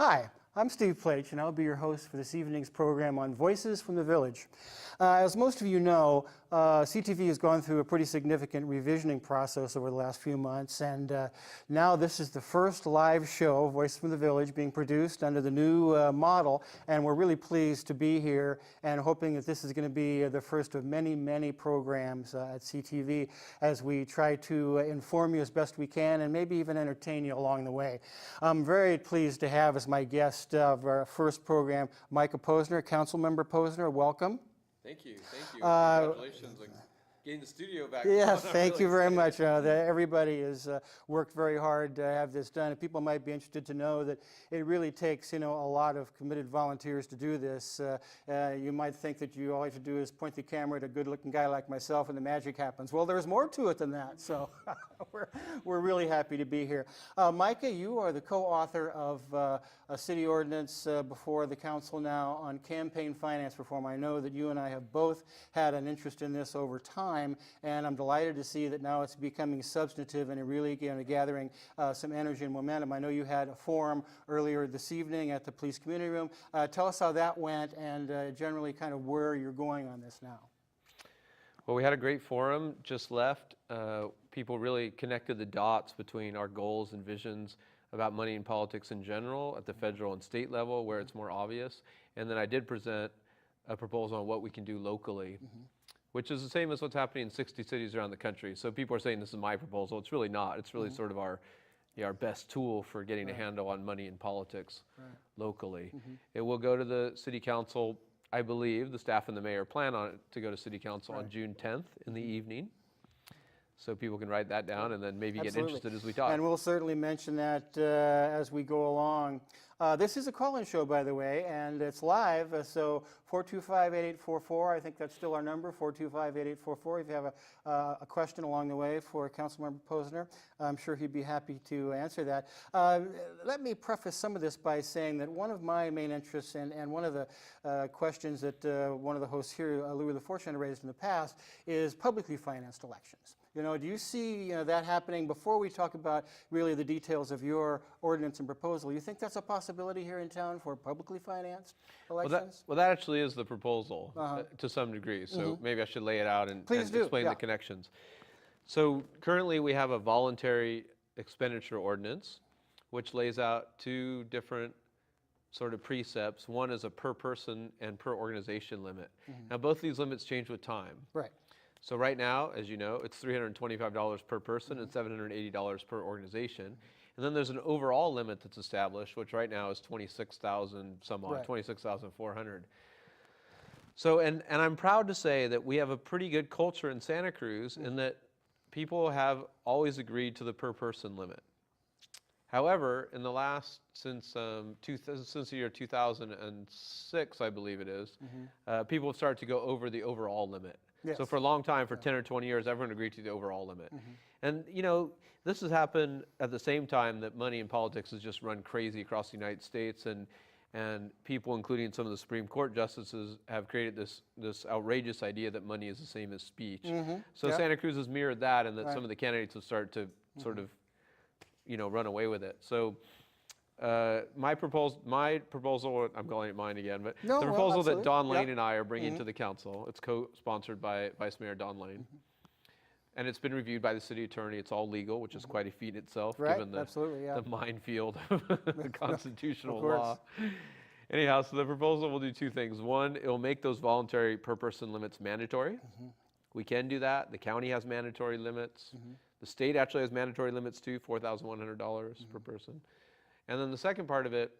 Hi, I'm Steve Plaich, and I'll be your host for this evening's program on Voices from the Village. As most of you know, CTV has gone through a pretty significant revisioning process over the last few months, and now this is the first live show, Voices from the Village, being produced under the new model, and we're really pleased to be here and hoping that this is going to be the first of many, many programs at CTV as we try to inform you as best we can and maybe even entertain you along the way. I'm very pleased to have as my guest of our first program, Micah Posner. Councilmember Posner, welcome. Thank you. Congratulations on getting the studio back. Yeah, thank you very much. Everybody has worked very hard to have this done. And people might be interested to know that it really takes, a lot of committed volunteers to do this. You might think that all you have to do is point the camera at a good-looking guy like myself and the magic happens. Well, there's more to it than that. So we're really happy to be here. Micah, you are the co-author of a city ordinance before the council now on campaign finance reform. I know that you and I have both had an interest in this over time, and I'm delighted to see that now it's becoming substantive and really gathering some energy and momentum. I know you had a forum earlier this evening at the Police Community Room. Tell us how that went and generally kind of where you're going on this now. Well, we had a great forum just left. People really connected the dots between our goals and visions about money and politics in general at the federal and state level where it's more obvious. And then I did present a proposal on what we can do locally, which is the same as what's happening in 60 cities around the country. So people are saying this is my proposal. It's really not. It's really sort of our best tool for getting a handle on money and politics locally. It will go to the city council. I believe the staff and the mayor plan on it to go to city council on June 10th in the evening. So people can write that down and then maybe get interested as we talk. And we'll certainly mention that as we go along. This is a call-in show, by the way, and it's live, so 425-8844, I think that's still our number, 425-8844. If you have a question along the way for Councilmember Posner, I'm sure he'd be happy to answer that. Let me preface some of this by saying that one of my main interests and one of the questions that one of the hosts here, Louis LaFortune, raised in the past is publicly financed elections. Do you see that happening? Before we talk about really the details of your ordinance and proposal, you think that's a possibility here in town for publicly financed elections? Well, that actually is the proposal to some degree. So maybe I should lay it out and explain the connections. So currently we have a voluntary expenditure ordinance, which lays out two different sort of precepts. One is a per person and per organization limit. Now both these limits change with time. Right. So right now, as you know, it's $325 per person and $780 per organization. And then there's an overall limit that's established, which right now is 26,000 some odd, 26,400. So, and I'm proud to say that we have a pretty good culture in Santa Cruz in that people have always agreed to the per person limit. However, in the last, since the year 2006, I believe it is, people have started to go over the overall limit. Yes. So for a long time, for 10 or 20 years, everyone agreed to the overall limit. And this has happened at the same time that money in politics has just run crazy across the United States, and people, including some of the Supreme Court justices, have created this outrageous idea that money is the same as speech. So Santa Cruz has mirrored that, and that some of the candidates have started to sort of, run away with it. So my proposal, I'm calling it mine again, but the proposal that Don Lane and I are bringing to the council, it's co-sponsored by Vice Mayor Don Lane, and it's been reviewed by the city attorney. It's all legal, which is quite a feat itself, given the minefield of the constitutional law. Anyhow, so the proposal will do two things. One, it will make those voluntary per person limits mandatory. We can do that. The county has mandatory limits. The state actually has mandatory limits too, $4,100 per person. And then the second part of it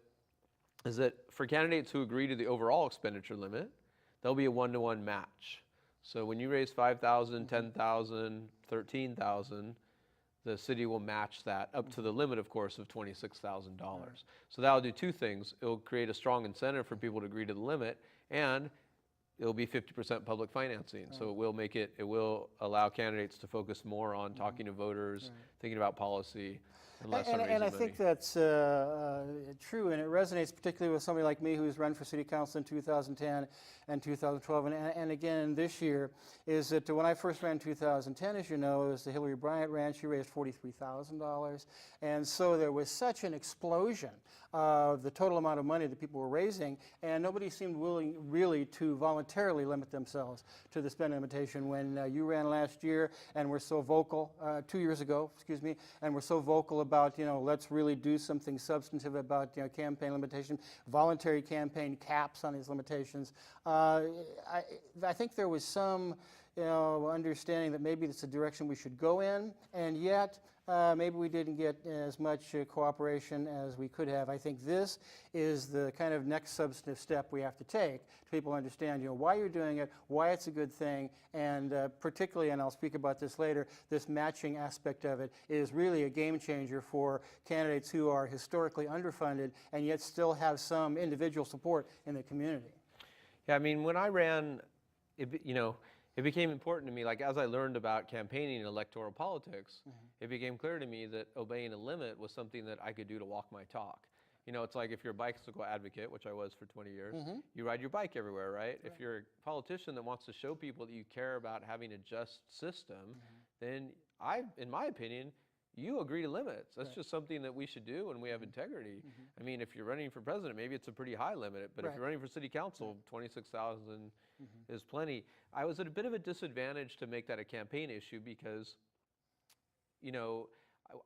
is that for candidates who agree to the overall expenditure limit, there'll be a one-to-one match. So when you raise $5,000, $10,000, $13,000, the city will match that up to the limit, of course, of $26,000. So that'll do two things. It'll create a strong incentive for people to agree to the limit, and it'll be 50% public financing. So it will allow candidates to focus more on talking to voters, thinking about policy, unless And, I'm and I raising think money. that's true, and it resonates particularly with somebody like me who's run for city council in 2010 and 2012. And again, this year, is that when I first ran in 2010, as you know, as the Hillary Bryant ran, she raised $43,000. And so there was such an explosion of the total amount of money that people were raising, and nobody seemed willing really to voluntarily limit themselves to the spending limitation. When you ran last year and were so vocal, 2 years ago, excuse me, and were so vocal about, let's really do something substantive about, campaign limitation, voluntary campaign caps on these limitations. I think there was some, understanding that maybe it's a direction we should go in, and yet maybe we didn't get as much cooperation as we could have. I think this is the kind of next substantive step we have to take to people understand, why you're doing it, why it's a good thing, and particularly, and I'll speak about this later, this matching aspect of it is really a game changer for candidates who are historically underfunded and yet still have some individual support in the community. Yeah, I mean, when I ran, it became important to me, like as I learned about campaigning and electoral politics, it became clear to me that obeying a limit was something that I could do to walk my talk. It's like if you're a bicycle advocate, which I was for 20 years, you ride your bike everywhere, right? If you're a politician that wants to show people that you care about having a just system, then in my opinion, you agree to limits. That's just something that we should do when we have integrity. I mean, if you're running for president, maybe it's a pretty high limit, but if you're running for city council, 26,000 is plenty. I was at a bit of a disadvantage to make that a campaign issue because,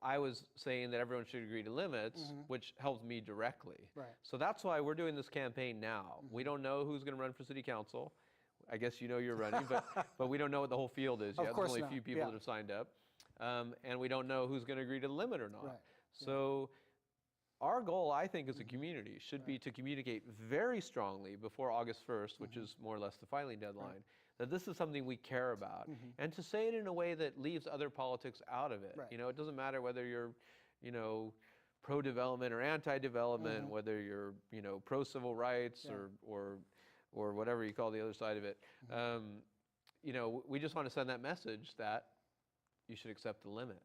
I was saying that everyone should agree to limits, which helped me directly. So that's why we're doing this campaign now. We don't know who's going to run for city council. I guess you're running, but we don't know what the whole field is yet. There's only a few people that have signed up. And we don't know who's going to agree to the limit or not. So our goal, I think, as a community should be to communicate very strongly before August 1st, which is more or less the filing deadline, that this is something we care about, and to say it in a way that leaves other politics out of it. It doesn't matter whether you're, pro-development or anti-development, whether you're, pro-civil rights or whatever you call the other side of it. We just want to send that message that you should accept the limit.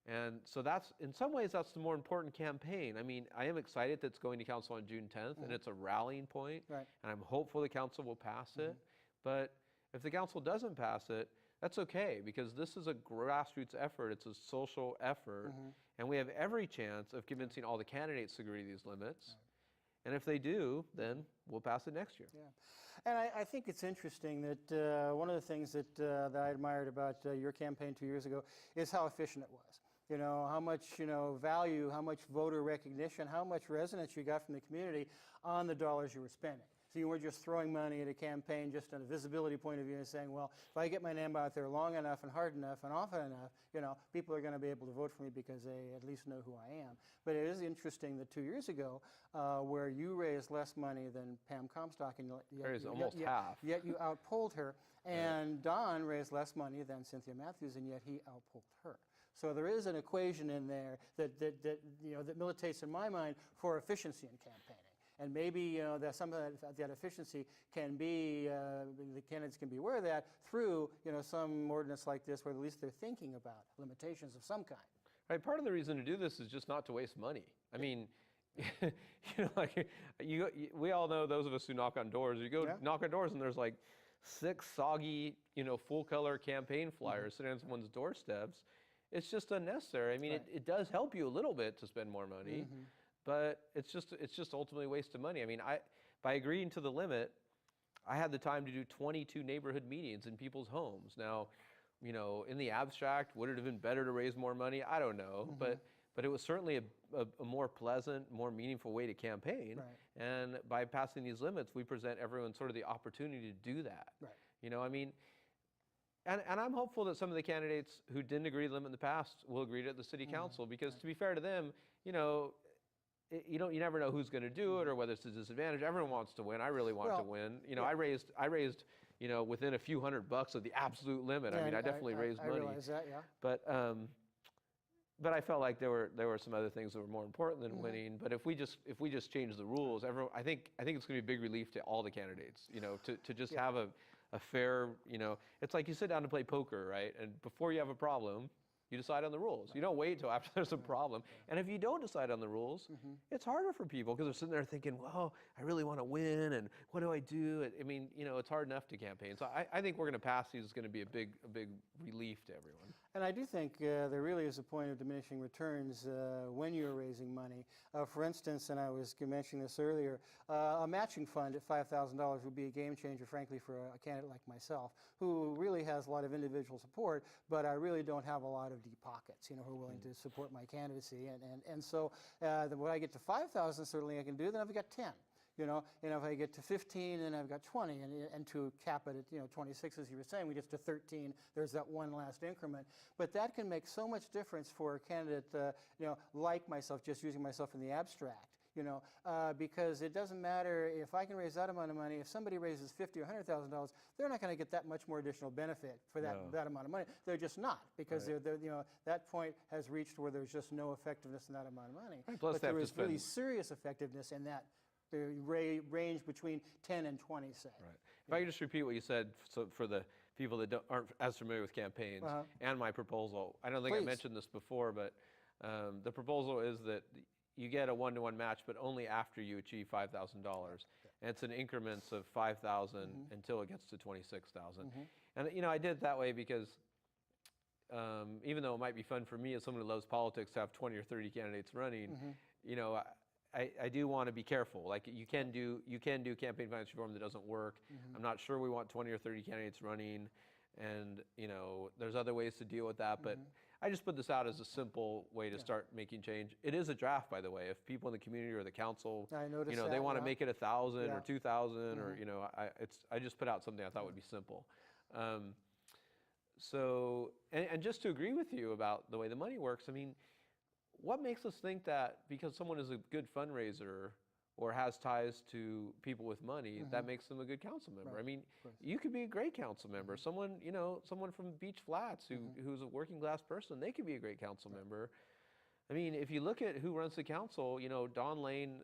And so that's, in some ways, that's the more important campaign. I mean, I am excited that it's going to council on June 10th, and it's a rallying point, and I'm hopeful the council will pass it. But if the council doesn't pass it, that's okay, because this is a grassroots effort. It's a social effort, and we have every chance of convincing all the candidates to agree to these limits. And if they do, then we'll pass it next year. And I think it's interesting that one of the things that I admired about your campaign 2 years ago is how efficient it was. How much, value, how much voter recognition, how much resonance you got from the community on the dollars you were spending. So you weren't just throwing money at a campaign just on a visibility point of view and saying, well, if I get my name out there long enough and hard enough and often enough, people are going to be able to vote for me because they at least know who I am. But it is interesting that 2 years ago, where you raised less money than Pam Comstock, and almost half. Yet you outpolled her, and Don raised less money than Cynthia Matthews, and yet he outpolled her. So there is an equation in there that militates in my mind for efficiency in campaigning. And maybe that some of that efficiency can be, the candidates can be aware of that through some ordinance like this, where at least they're thinking about limitations of some kind. Right. Part of the reason to do this is just not to waste money. I mean, we all know, those of us who knock on doors. You go knock on doors, and there's like 6 soggy, full color campaign flyers sitting on someone's doorsteps. It's just unnecessary. I mean, it does help you a little bit to spend more money. But it's just ultimately a waste of money. I mean, by agreeing to the limit, I had the time to do 22 neighborhood meetings in people's homes. Now, in the abstract, would it have been better to raise more money? I don't know, but it was certainly a more pleasant, more meaningful way to campaign. And by passing these limits, we present everyone sort of the opportunity to do that. I mean, and I'm hopeful that some of the candidates who didn't agree to the limit in the past will agree to it at the city council, because to be fair to them, you never know who's going to do it or whether it's a disadvantage. Everyone wants to win. I really want to win. I raised within a few $100 of the absolute limit. I mean, I definitely raised money. I realize that, yeah. But I felt like there were some other things that were more important than winning. But if we just change the rules, I think it's going to be a big relief to all the candidates. To just have a fair. It's like you sit down to play poker, right? And before you have a problem, You decide on the rules. You don't wait until after there's a problem. And if you don't decide on the rules, it's harder for people because they're sitting there thinking, well, I really want to win, and what do I do? I mean, it's hard enough to campaign. So I think we're going to pass these. It's going to be a big relief to everyone. And I do think there really is a point of diminishing returns when you're raising money. For instance, and I was mentioning this earlier, a matching fund at $5,000 would be a game changer, frankly, for a candidate like myself, who really has a lot of individual support, but I really don't have a lot of deep pockets, who are willing to support my candidacy. And so when I get to 5,000, certainly I can do, then I've got 10. And if I get to 15, then I've got 20, and to cap it at 26, as you were saying, we get to 13. There's that one last increment, but that can make so much difference for a candidate, like myself, just using myself in the abstract. Because it doesn't matter if I can raise that amount of money. If somebody raises $50,000 or $100,000, they're not going to get that much more additional benefit for that amount of money. They're just not, because that point has reached where there's just no effectiveness in that amount of money. Right, plus but there is really serious effectiveness in that. The range between 10 and 20, say. Right. If I could just repeat what you said, so for the people that aren't as familiar with campaigns, and my proposal. I don't think I mentioned this before, but the proposal is that you get a one-to-one match, but only after you achieve $5,000, and it's in increments of 5,000 until it gets to 26,000. And I did it that way because even though it might be fun for me as someone who loves politics to have 20 or 30 candidates running, I do want to be careful. Like you can do campaign finance reform that doesn't work. I'm not sure we want 20 or 30 candidates running, and there's other ways to deal with that. But I just put this out as a simple way to start making change. It is a draft, by the way. If people in the community or the council, they want to make it 1,000 or 2,000, or I just put out something I thought would be simple. So just to agree with you about the way the money works, I mean, what makes us think that because someone is a good fundraiser or has ties to people with money, that makes them a good council member? Right. I mean, you could be a great council member. Someone from Beach Flats who's a working class person, they could be a great council member. I mean, if you look at who runs the council, Don Lane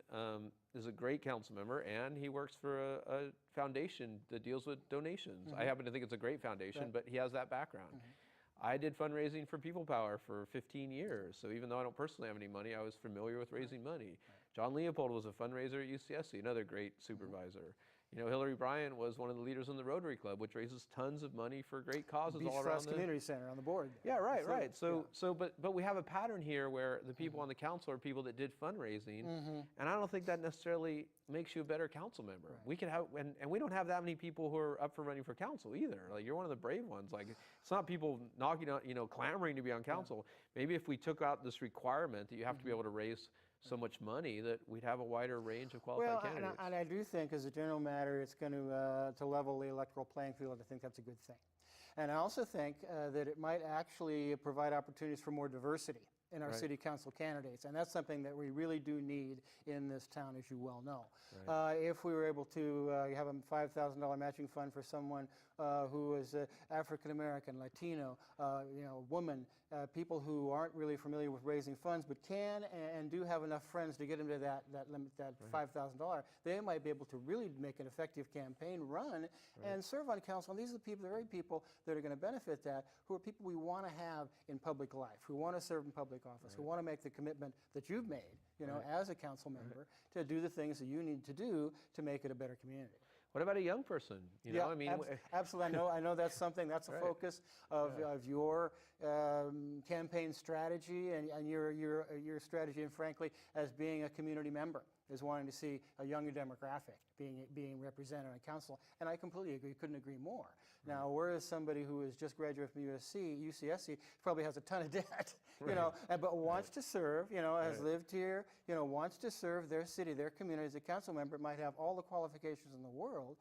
is a great council member, and he works for a foundation that deals with donations. I happen to think it's a great foundation, but he has that background. I did fundraising for People Power for 15 years, so even though I don't personally have any money, I was familiar with raising money. John Leopold was a fundraiser at UCSC, another great supervisor. Hillary Bryant was one of the leaders in the Rotary Club, which raises tons of money for great causes all around the Community Center on the board. Yeah, right. But we have a pattern here where the people on the council are people that did fundraising, and I don't think that necessarily makes you a better council member. Right. We can have, and we don't have that many people who are up for running for council either. Like, you're one of the brave ones. Like, it's not people knocking on, clamoring to be on council. Maybe if we took out this requirement that you have to be able to raise so much money, that we'd have a wider range of qualified candidates. And I do think, as a general matter, it's going to level the electoral playing field. I think that's a good thing. And I also think that it might actually provide opportunities for more diversity in our city council candidates, and that's something that we really do need in this town, as you well know. Right. If we were able to have a $5,000 matching fund for someone who is African American, Latino, woman, people who aren't really familiar with raising funds, but can and do have enough friends to get them to that limit, that $5,000, they might be able to really make an effective campaign run and serve on council. And these are the very people that are going to benefit that, who are people we want to have in public life, who want to serve in public office, who want to make the commitment that you've made, as a council member, to do the things that you need to do to make it a better community. What about a young person? Absolutely. I know that's something, that's a focus of your campaign strategy and your strategy, and frankly, as being a community member, is wanting to see a younger demographic being represented on council, and I completely agree. Couldn't agree more. Now, whereas somebody who is just graduated from UCSC probably has a ton of debt, but wants to serve, has lived here, wants to serve their city, their community as a council member, might have all the qualifications in the world,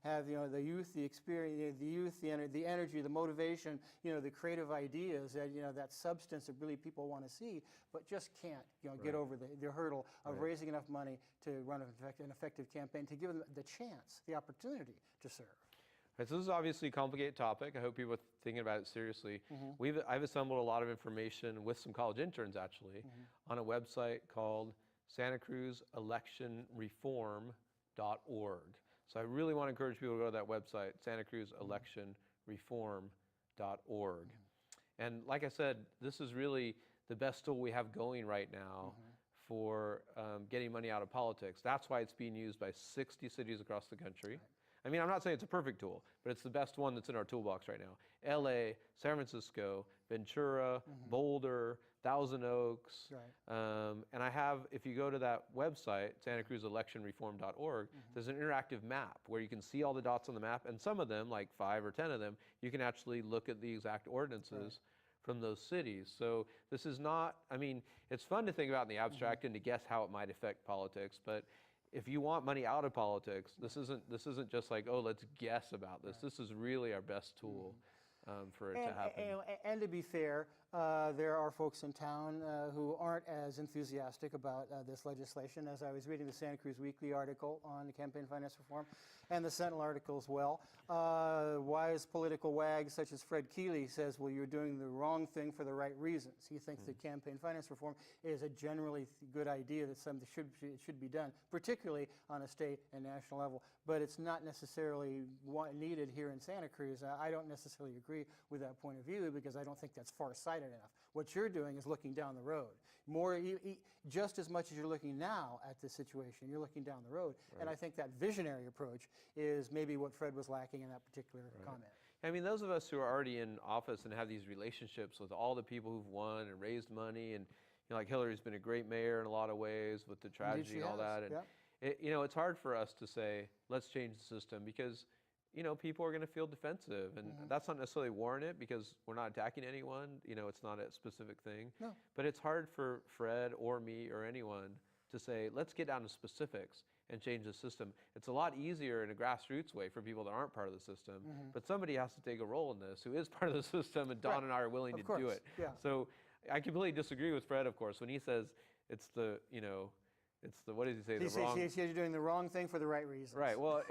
have the youth, the experience, the energy, the motivation, the creative ideas, that substance that really people want to see, but just can't, get over the hurdle of raising enough money to run an effective campaign, to give them the chance, the opportunity to serve. Right, so this is obviously a complicated topic. I hope people are thinking about it seriously. I've assembled a lot of information with some college interns, actually, on a website called santacruzelectionreform.org. So I really want to encourage people to go to that website, santacruzelectionreform.org. And like I said, this is really the best tool we have going right now for getting money out of politics. That's why it's being used by 60 cities across the country. I mean, I'm not saying it's a perfect tool, but it's the best one that's in our toolbox right now. LA, San Francisco, Ventura, Boulder, Thousand Oaks. And I have, if you go to that website, santacruzelectionreform.org, there's an interactive map where you can see all the dots on the map. And some of them, like 5 or 10 of them, you can actually look at the exact ordinances from those cities. So this is not, I mean, it's fun to think about in the abstract and to guess how it might affect politics, but if you want money out of politics, this isn't just like, oh, let's guess about this. This is really our best tool for it to happen. And to be fair, there are folks in town who aren't as enthusiastic about this legislation. As I was reading the Santa Cruz Weekly article on the campaign finance reform and the Sentinel article as well, wise political wags such as Fred Keeley says, well, you're doing the wrong thing for the right reasons. He thinks that campaign finance reform is a generally good idea, that something should be done, particularly on a state and national level, but it's not necessarily needed here in Santa Cruz. I don't necessarily agree with that point of view because I don't think that's far-sighted enough. What you're doing is looking down the road. Just as much as you're looking now at this situation, you're looking down the road. And I think that visionary approach is maybe what Fred was lacking in that particular comment. I mean, those of us who are already in office and have these relationships with all the people who've won and raised money, and like Hillary's been a great mayor in a lot of ways with the tragedy and all that. And it's hard for us to say, let's change the system because people are going to feel defensive, and that's not necessarily warranted because we're not attacking anyone. It's not a specific thing. No. But it's hard for Fred or me or anyone to say, let's get down to specifics and change the system. It's a lot easier in a grassroots way for people that aren't part of the system, but somebody has to take a role in this who is part of the system, and Don and I are willing to do it. So I completely disagree with Fred, of course, when he says it's the, what does he say? He says you're doing the wrong thing for the right reasons. Right. Well,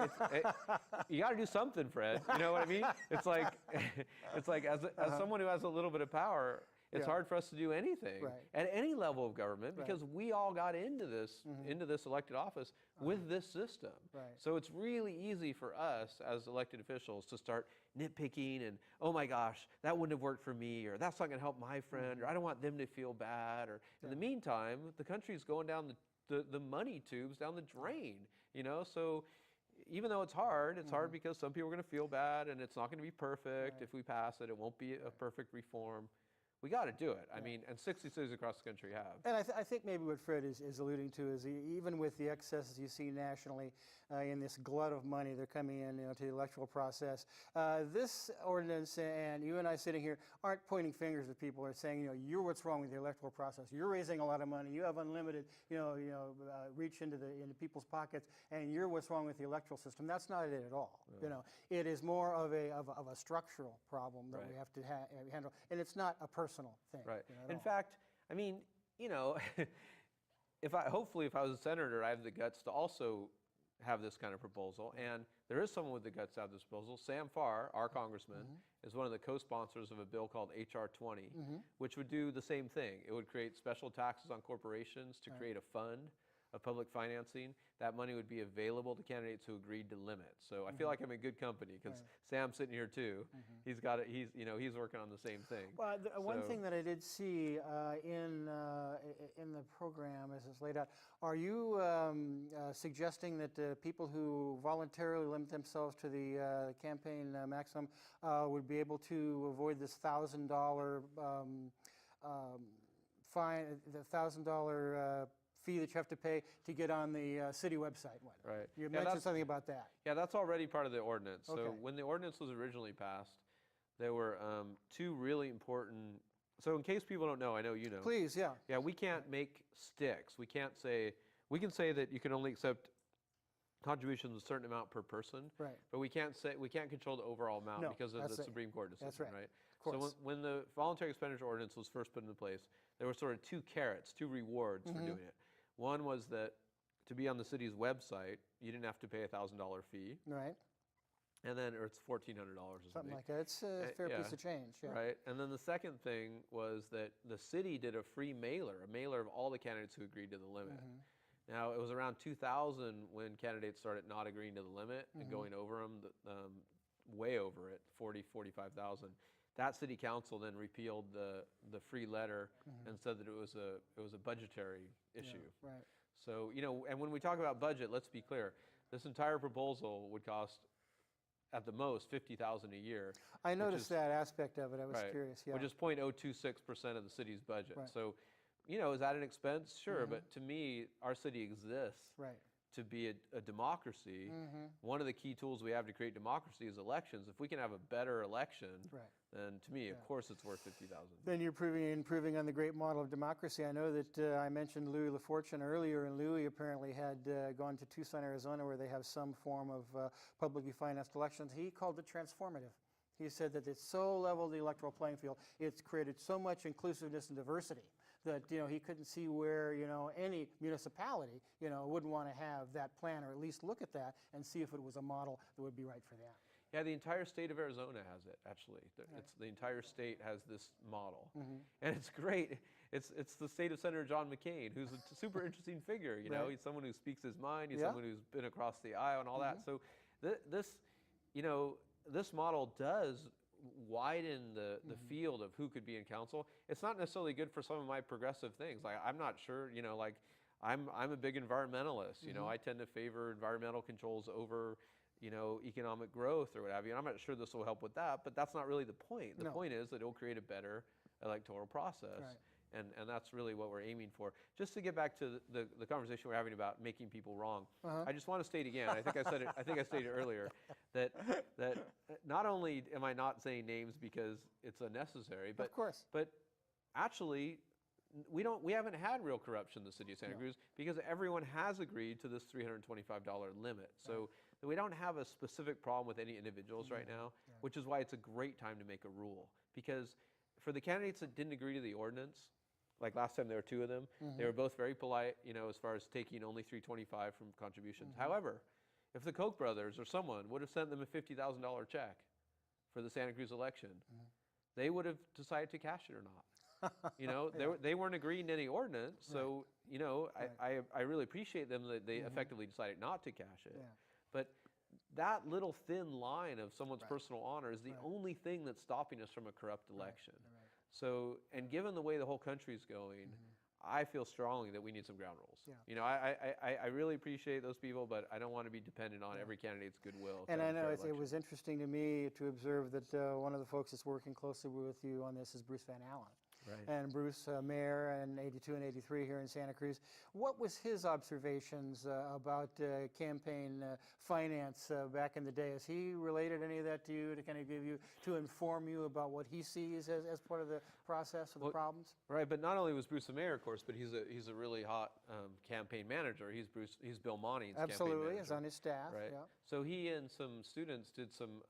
you got to do something, Fred. You know what I mean? It's like as someone who has a little bit of power, it's hard for us to do anything at any level of government because we all got into this elected office with this system. So it's really easy for us as elected officials to start nitpicking and, oh my gosh, that wouldn't have worked for me, or that's not going to help my friend, or I don't want them to feel bad. Or in the meantime, the country's going down the money tubes down the drain, so even though it's hard because some people are going to feel bad and it's not going to be perfect. If we pass it, it won't be a perfect reform. We got to do it. I mean, and 60 cities across the country have. And I think maybe what Fred is alluding to is even with the excesses you see nationally in this glut of money they're coming in to the electoral process, this ordinance and you and I sitting here aren't pointing fingers at people or saying, you're what's wrong with the electoral process. You're raising a lot of money. You have unlimited, reach into people's pockets, and you're what's wrong with the electoral system. That's not it at all. It is more of a structural problem that we have to handle, and it's not a personal thing. Right. In fact, I mean, hopefully if I was a senator, I have the guts to also have this kind of proposal. And there is someone with the guts to have this proposal. Sam Farr, our congressman, is one of the co-sponsors of a bill called H.R. 20, which would do the same thing. It would create special taxes on corporations to create a fund of public financing. That money would be available to candidates who agreed to limit. So I feel like I'm in good company because Sam's sitting here too. He's got it. He's working on the same thing. Well, one thing that I did see in the program as it's laid out, are you suggesting that people who voluntarily limit themselves to the campaign maximum would be able to avoid this $1,000 fine, the $1,000 fee that you have to pay to get on the city website? Right. You mentioned something about that. Yeah, that's already part of the ordinance. So when the ordinance was originally passed, there were two really important. So in case people don't know, I know you know. Please, yeah. Yeah, we can't make sticks. We can say that you can only accept contributions of a certain amount per person. Right. But we can't control the overall amount because of the Supreme Court decision. That's right. Right. So when the voluntary expenditure ordinance was first put into place, there were sort of two carrots, two rewards for doing it. One was that to be on the city's website, you didn't have to pay a $1,000 fee. Right. And then, or it's $1,400 or something like that. It's a fair piece of change. Yeah. Right. And then the second thing was that the city did a free mailer, of all the candidates who agreed to the limit. Now, it was around 2000 when candidates started not agreeing to the limit and going over them, way over it, 45,000. That city council then repealed the free letter and said that it was a budgetary issue. Yeah, right. So, and when we talk about budget, let's be clear. This entire proposal would cost, at the most, $50,000 a year. I noticed that aspect of it. I was Right. curious. Yeah. Which is 0.026% of the city's budget. Right. So, is that an expense? Sure, but to me, our city exists Right. to be a democracy. One of the key tools we have to create democracy is elections. If we can have a better election, Right. then to me, of course, it's worth $50,000. Then you're improving on the great model of democracy. I know that I mentioned Louis LaFortune earlier, and Louis apparently had gone to Tucson, Arizona, where they have some form of publicly financed elections. He called it transformative. He said that it's so leveled the electoral playing field, it's created so much inclusiveness and diversity that he couldn't see where any municipality wouldn't want to have that plan, or at least look at that and see if it was a model that would be right for them. Yeah, the entire state of Arizona has it, actually. It's the entire state has this model. And it's great. It's the state of Senator John McCain, who's a super interesting figure. Right. He's someone who speaks his mind. He's Yeah. someone who's been across the aisle and all that. So this model does widen the field of who could be in council. It's not necessarily good for some of my progressive things. Like, I'm not sure, I'm a big environmentalist. I tend to favor environmental controls over economic growth or what have you. And I'm not sure this will help with that, but that's not really the point. The point is that it will create a better electoral process. Right. And that's really what we're aiming for. Just to get back to the conversation we're having about making people wrong, I just want to state again, I think I stated earlier, that not only am I not saying names because it's unnecessary, but Of course. but actually we haven't had real corruption in the city of Santa Cruz because everyone has agreed to this $325 limit. So we don't have a specific problem with any individuals right now, which is why it's a great time to make a rule. Because for the candidates that didn't agree to the ordinance, like last time there were two of them, they were both very polite, as far as taking only $325 from contributions. However, if the Koch brothers or someone would have sent them a $50,000 check for the Santa Cruz election, they would have decided to cash it or not. They weren't agreeing to any ordinance, so I really appreciate them that they effectively decided not to cash it. Yeah. But that little thin line of someone's personal honor is the only thing that's stopping us from a corrupt election. Right. So, and given the way the whole country's going, I feel strongly that we need some ground rules. Yeah. I really appreciate those people, but I don't want to be dependent on every candidate's goodwill. And I know it was interesting to me to observe that one of the folks that's working closely with you on this is Bruce Van Allen. Right. And Bruce, mayor in 82 and 83 here in Santa Cruz. What was his observations about campaign finance back in the day? Has he related any of that to you to kind of to inform you about what he sees as part of the process of the problems? Right, but not only was Bruce the mayor, of course, but he's a really hot campaign manager. He's Bill Monning's campaign manager. He's on his staff. Right. Yeah. So he and some students did some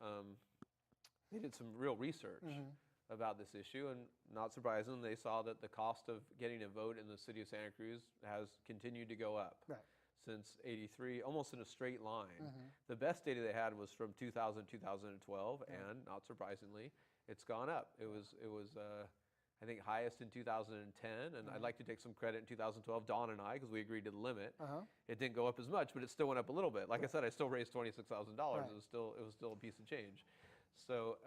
real research about this issue, and not surprisingly, they saw that the cost of getting a vote in the city of Santa Cruz has continued to go up since '83, almost in a straight line. The best data they had was from 2000, 2012, and not surprisingly, it's gone up. It was I think highest in 2010, and I'd like to take some credit in 2012, Dawn and I, because we agreed to the limit. It didn't go up as much, but it still went up a little bit. Like I said, I still raised $26,000. It was still a piece of change. So.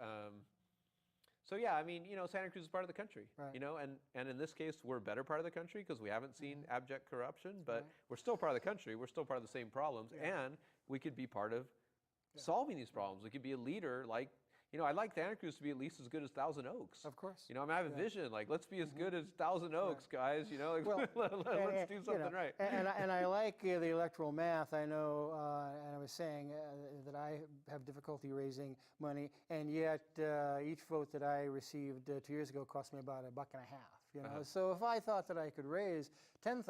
So yeah, I mean, Santa Cruz is part of the country, and in this case, we're a better part of the country because we haven't seen abject corruption, but we're still part of the country. We're still part of the same problems, and we could be part of solving these problems. We could be a leader like, I'd like Santa Cruz to be at least as good as Thousand Oaks. Of course. I have a vision, like, let's be as good as Thousand Oaks, guys, let's do something right. And I like the electoral math. I know, and I was saying that I have difficulty raising money, and yet each vote that I received 2 years ago cost me about $1.50. So if I thought that I could raise $10,000,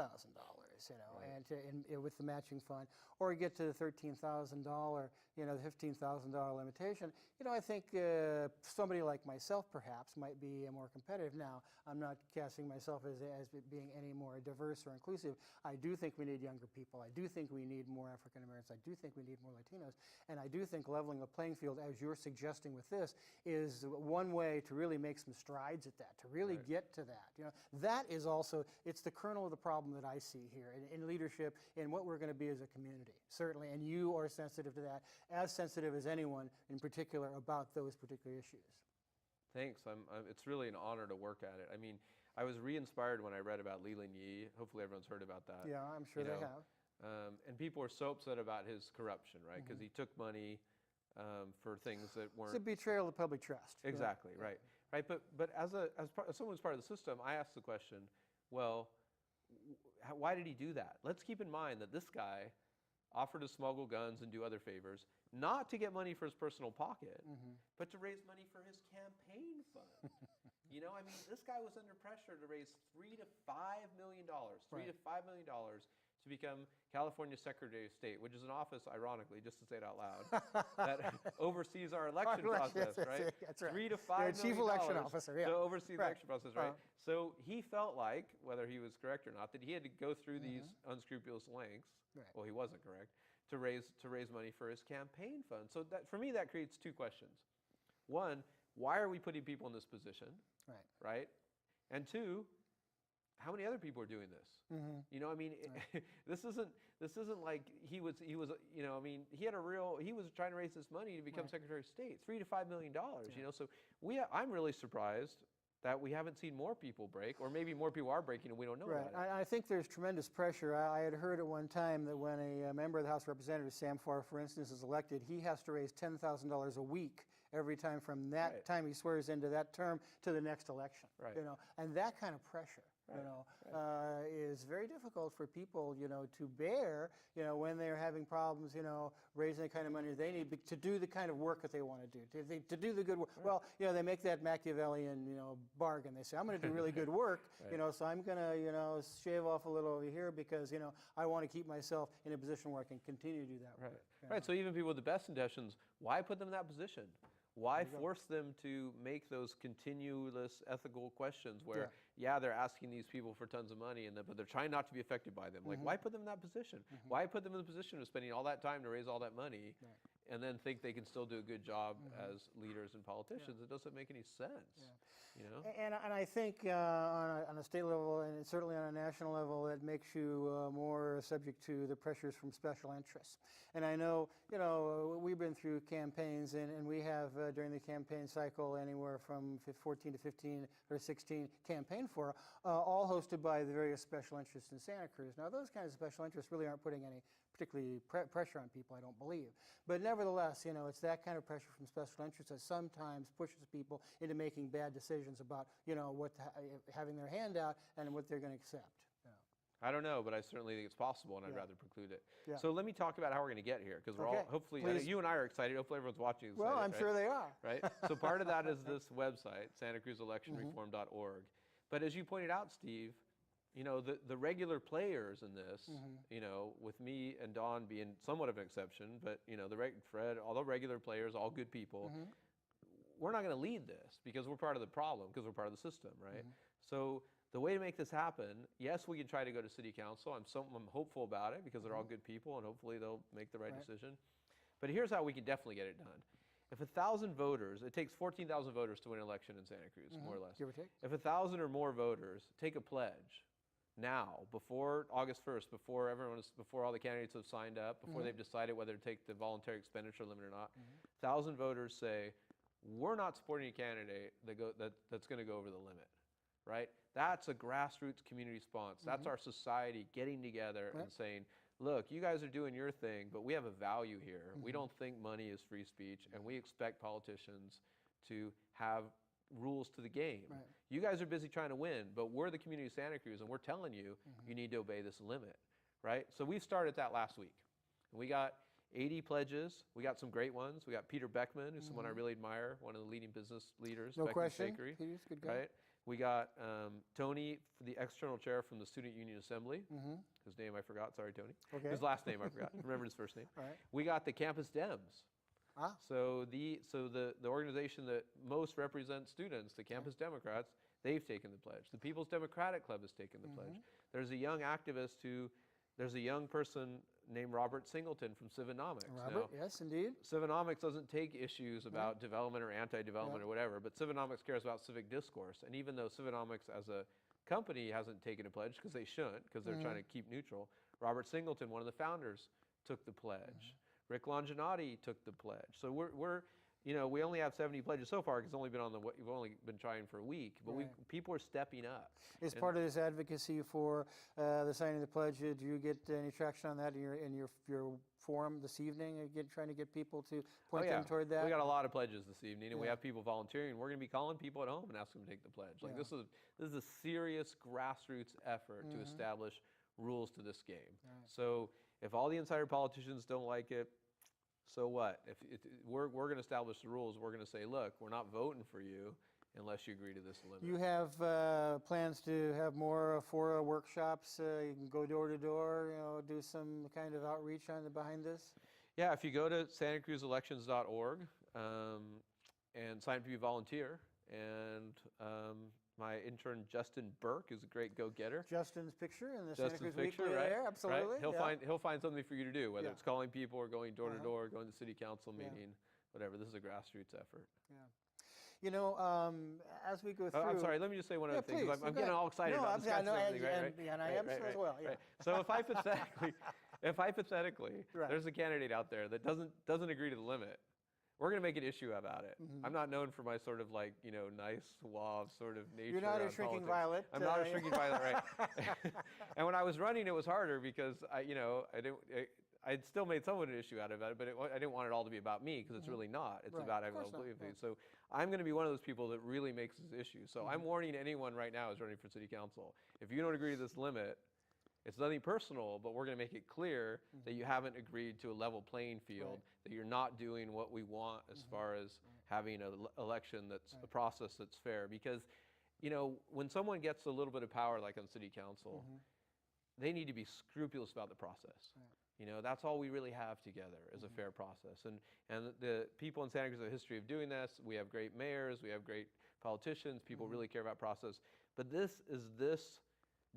and with the matching fund, or get to the $13,000, the $15,000 limitation, I think somebody like myself perhaps might be more competitive. Now, I'm not casting myself as being any more diverse or inclusive. I do think we need younger people. I do think we need more African Americans. I do think we need more Latinos. And I do think leveling the playing field, as you're suggesting with this, is one way to really make some strides at that, to really get to that. That is also, it's the kernel of the problem that I see here in leadership, in what we're going to be as a community, certainly. And you are sensitive to that, as sensitive as anyone in particular about those particular issues. Thanks. It's really an honor to work at it. I mean, I was re-inspired when I read about Leland Yee. Hopefully everyone's heard about that. Yeah, I'm sure they have. And people were so upset about his corruption, right? Because he took money for things that weren't. It's a betrayal of public trust. Exactly, right. Right. But as someone who's part of the system, I asked the question, well, why did he do that? Let's keep in mind that this guy offered to smuggle guns and do other favors, not to get money for his personal pocket, but to raise money for his campaign fund. You know, I mean, this guy was under pressure to raise $3 to $5 million, $3 to $5 million to become California Secretary of State, which is an office, ironically, just to say it out loud, that oversees our election process, right? That's right. $3 to $5 million Chief election officer, to oversee the election process, right? Uh-huh. So he felt like, whether he was correct or not, that he had to go through these unscrupulous lengths. Right. Well, he wasn't correct, to raise money for his campaign fund. So that, for me, that creates two questions. One, why are we putting people in this position? Right. Right? And two, how many other people are doing this? You know, I mean, this isn't like he was, you know, I mean, he was trying to raise this money to become Secretary of State, $3 to $5 million, you know, so I'm really surprised that we haven't seen more people break, or maybe more people are breaking and we don't know about it. I think there's tremendous pressure. I had heard at one time that when a member of the House of Representatives, Sam Farr, for instance, is elected, he has to raise $10,000 a week every time from that time he swears into that term to the next election. You know, and that kind of pressure. You know, is very difficult for people, you know, to bear, you know, when they're having problems, you know, raising the kind of money they need to do the kind of work that they want to do, to do the good work. Well, you know, they make that Machiavellian, you know, bargain. They say, I'm going to do really good work, you know, so I'm going to, you know, shave off a little over here because, you know, I want to keep myself in a position where I can continue to do that work. Right, so even people with the best intentions, why put them in that position? Why force them to make those continuous ethical questions where, they're asking these people for tons of money, but they're trying not to be affected by them? Like, why put them in that position? Why put them in the position of spending all that time to raise all that money and then think they can still do a good job as leaders and politicians? It doesn't make any sense, you know? And I think on a state level and certainly on a national level, that makes you more subject to the pressures from special interests. And I know, you know, we've been through campaigns and we have during the campaign cycle anywhere from 14 to 15 or 16 campaign fora, all hosted by the various special interests in Santa Cruz. Now, those kinds of special interests really aren't putting any particularly pressure on people, I don't believe. But nevertheless, you know, it's that kind of pressure from special interests that sometimes pushes people into making bad decisions about, you know, having their hand out and what they're going to accept. You know. I don't know, but I certainly think it's possible, and I'd rather preclude it. So let me talk about how we're going to get here, because we're all, hopefully, I know you and I are excited. Hopefully everyone's watching. Excited, well, I'm sure they are. Right? So part of that is this website, santacruzelectionreform.org. But as you pointed out, Steve, you know, the regular players in this, you know, with me and Don being somewhat of an exception, but, you know, Fred, all the regular players, all good people, we're not going to lead this because we're part of the problem, because we're part of the system, right? So the way to make this happen, yes, we can try to go to city council. I'm hopeful about it because they're all good people and hopefully they'll make the right decision. But here's how we can definitely get it done. If 1,000 voters, it takes 14,000 voters to win an election in Santa Cruz, more or less. Give or take. If 1,000 or more voters take a pledge now, before August 1st, before all the candidates have signed up, before they've decided whether to take the voluntary expenditure limit or not, 1,000 voters say, we're not supporting a candidate that's going to go over the limit, right? That's a grassroots community response. That's our society getting together and saying, look, you guys are doing your thing, but we have a value here. We don't think money is free speech, and we expect politicians to have rules to the game. You guys are busy trying to win, but we're the community of Santa Cruz, and we're telling you, you need to obey this limit, right? So we started that last week. And we got 80 pledges. We got some great ones. We got Peter Beckman, who's someone I really admire, one of the leading business leaders. No Beckman question. Bakery, Peter's a good guy. right? We got Tony, the external chair from the Student Union Assembly, whose name I forgot. Sorry, Tony. Okay. His last name I forgot. Remember his first name. All right. We got the Campus Dems. So the organization that most represents students, the Campus Democrats, they've taken the pledge. The People's Democratic Club has taken the pledge. There's a young activist there's a young person named Robert Singleton from Civinomics. Robert, yes, indeed. Civinomics doesn't take issues about development or anti-development or whatever, but Civinomics cares about civic discourse. And even though Civinomics as a company hasn't taken a pledge, because they shouldn't, because they're trying to keep neutral, Robert Singleton, one of the founders, took the pledge. Rick Longinati took the pledge. So we only have 70 pledges so far because we've only been trying for a week, but people are stepping up. Is part of this advocacy for the signing of the pledge, do you get any traction on that in your forum this evening? Are you trying to get people to point them toward that? We got a lot of pledges this evening, and we have people volunteering. We're going to be calling people at home and asking them to take the pledge. Like this is a serious grassroots effort to establish rules to this game. So if all the insider politicians don't like it, so what? If we're going to establish the rules, we're going to say, look, we're not voting for you unless you agree to this limit. You have plans to have more fora workshops. You can go door to door, do some kind of outreach behind this. Yeah, if you go to santacruzelections.org and sign up to be a volunteer, and my intern Justin Burke is a great go-getter. Justin's picture in the Santa Cruz Weekly there, absolutely. Right? He'll find something for you to do, whether it's calling people or going door to door, going to city council meeting, whatever. This is a grassroots effort. As we go through. I'm sorry. Let me just say one other thing, because I'm getting all excited about this kind of thing, right? And I am as well. Yeah. Right. So if hypothetically, there's a candidate out there that doesn't agree to the limit, we're going to make an issue about it. I'm not known for my sort of nice, suave sort of nature. You're not a shrinking violet. I'm not a shrinking violet, right? And when I was running, it was harder because I'd still made somewhat an issue out of it, but I didn't want it all to be about me because it's really not. It's about having a belief. So I'm going to be one of those people that really makes this issue. So I'm warning anyone right now who's running for city council. If you don't agree to this limit, it's nothing personal, but we're going to make it clear that you haven't agreed to a level playing field, that you're not doing what we want as far as having an election that's a process that's fair. Because, when someone gets a little bit of power, like on city council, they need to be scrupulous about the process. That's all we really have together is a fair process. And the people in Santa Cruz have a history of doing this. We have great mayors, we have great politicians, people really care about process. But this is this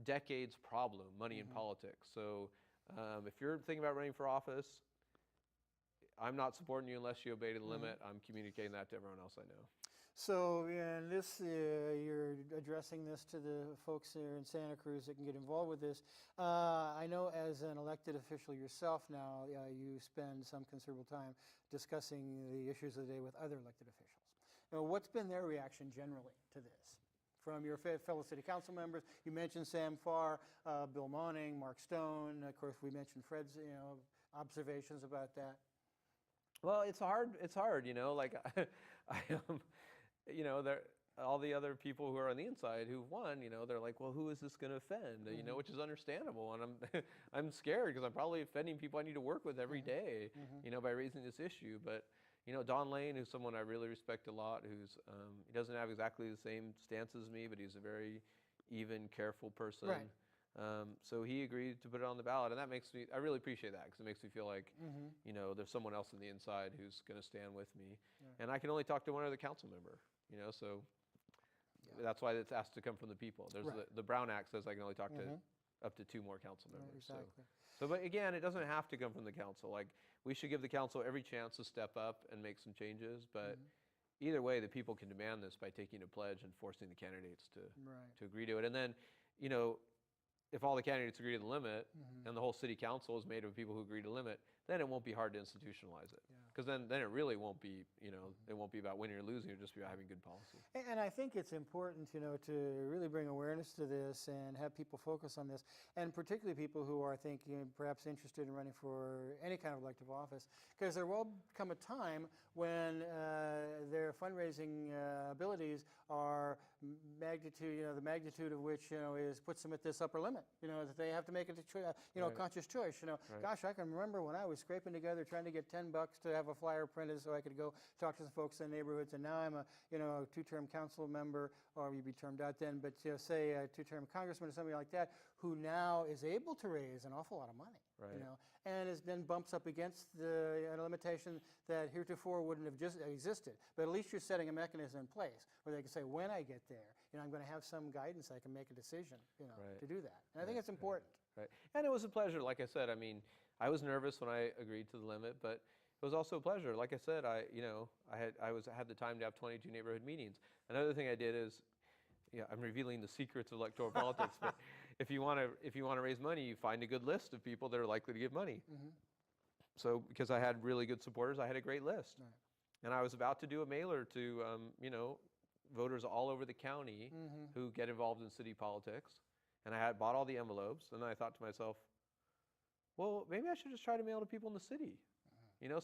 decade's problem, money in politics. So if you're thinking about running for office, I'm not supporting you unless you obey the limit. I'm communicating that to everyone else I know. So you're addressing this to the folks here in Santa Cruz that can get involved with this. I know as an elected official yourself now, you spend some considerable time discussing the issues of the day with other elected officials. What's been their reaction generally to this? From your fellow city council members, you mentioned Sam Farr, Bill Monning, Mark Stone. Of course, we mentioned Fred's observations about that. Well, it's hard. Like all the other people who are on the inside who've won, they're like, well, who is this going to offend? Which is understandable, and I'm scared because I'm probably offending people I need to work with every day, by raising this issue. But Don Lane, who's someone I really respect a lot, who's he doesn't have exactly the same stance as me, but he's a very even, careful person. So he agreed to put it on the ballot, and I really appreciate that because it makes me feel like, there's someone else on the inside who's going to stand with me. And I can only talk to one other council member, so that's why it's asked to come from the people. There's the Brown Act says I can only talk to up to 2 more council members. Exactly. But again, it doesn't have to come from the council. Like, we should give the council every chance to step up and make some changes, but either way, the people can demand this by taking a pledge and forcing the candidates to agree to it. And then, if all the candidates agree to the limit and the whole city council is made of people who agree to the limit, then it won't be hard to institutionalize it. Because then it really won't be, it won't be about winning or losing, it'll just be about having good policy. And I think it's important, to really bring awareness to this and have people focus on this, and particularly people who are thinking perhaps interested in running for any kind of elective office, because there will come a time when their fundraising abilities are magnitude, the magnitude of which, puts them at this upper limit, that they have to make a conscious choice. Gosh, I can remember when I was scraping together trying to get $10 to have a flyer printed so I could go talk to some folks in the neighborhoods, and now I'm a 2-term council member, or you'd be termed out then, but say a 2-term congressman or something like that, who now is able to raise an awful lot of money. And then bumps up against the limitation that heretofore wouldn't have just existed. But at least you're setting a mechanism in place where they can say, when I get there, I'm going to have some guidance. I can make a decision, to do that. And I think it's important. And it was a pleasure. Like I said, I was nervous when I agreed to the limit, but it was also a pleasure. Like I said, I had the time to have 22 neighborhood meetings. Another thing I did is, I'm revealing the secrets of electoral politics, but if you want to raise money, you find a good list of people that are likely to give money. So because I had really good supporters, I had a great list. And I was about to do a mailer to, voters all over the county who get involved in city politics. And I had bought all the envelopes, and I thought to myself, well, maybe I should just try to mail to people in the city.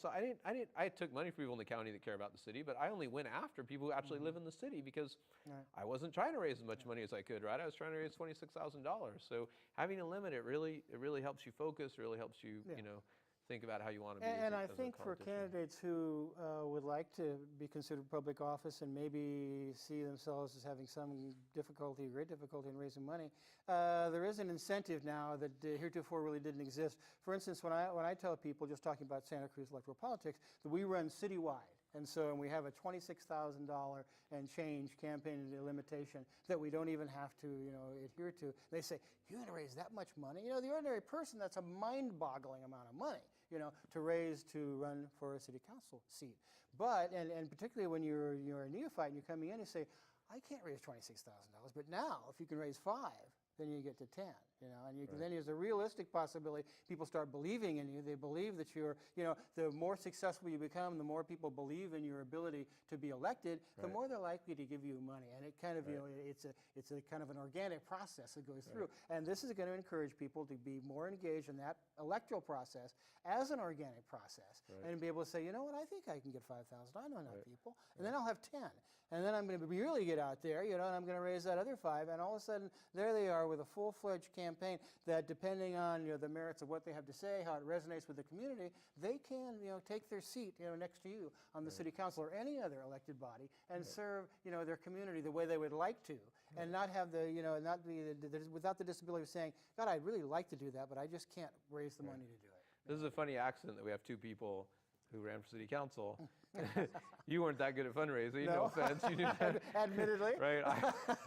So I took money from people in the county that care about the city, but I only went after people who actually live in the city because I wasn't trying to raise as much money as I could, right? I was trying to raise $26,000. So having a limit, it really helps you focus, really helps you, think about how you want to be. And I as a think for politician. candidates who would like to be considered public office and maybe see themselves as having some difficulty, great difficulty in raising money, there is an incentive now that heretofore really didn't exist. For instance, when I tell people, just talking about Santa Cruz electoral politics, that we run citywide. And we have a $26,000 and change campaign limitation that we don't even have to, adhere to. They say, you're going to raise that much money? The ordinary person, that's a mind-boggling amount of money, to raise to run for a city council seat. But, and particularly when you're a neophyte and you're coming in and say, I can't raise $26,000, but now if you can raise 5, then you get to 10, and then there's a realistic possibility people start believing in you. They believe that you're, the more successful you become, the more people believe in your ability to be elected, the more they're likely to give you money. And it kind of, it's a kind of an organic process that goes through. And this is going to encourage people to be more engaged in that electoral process as an organic process, and be able to say, you know what, I think I can get 5,000. I know enough people, and then I'll have 10, and then I'm going to really get out there, and I'm going to raise that other 5, and all of a sudden there they are with a full-fledged campaign that, depending on the merits of what they have to say, how it resonates with the community, they can take their seat next to you on the city council or any other elected body and serve their community the way they would like to, and not have the not be without the disability of saying, God, I'd really like to do that, but I just can't raise the money to do it. This is a funny accident that we have 2 people who ran for city council. You weren't that good at fundraising, no offense. You knew that. Admittedly. Right.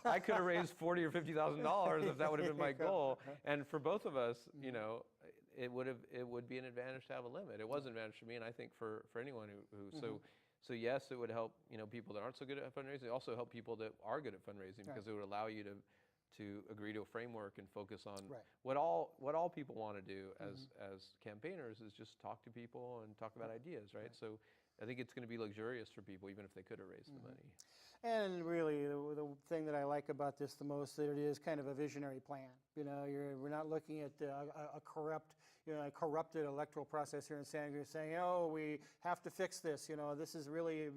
I could have raised $40,000 or $50,000 if that would have been my goal. And for both of us, it would be an advantage to have a limit. It was an advantage for me, and I think for anyone who so yes, it would help people that aren't so good at fundraising. It also help people that are good at fundraising because it would allow you to agree to a framework and focus on what all people want to do as campaigners is just talk to people and talk about ideas, right? So I think it's going to be luxurious for people, even if they could have raised the money. And really, the thing that I like about this the most, that it is kind of a visionary plan. We're not looking at a corrupted electoral process here in Santa Cruz saying, oh, we have to fix this. This is really,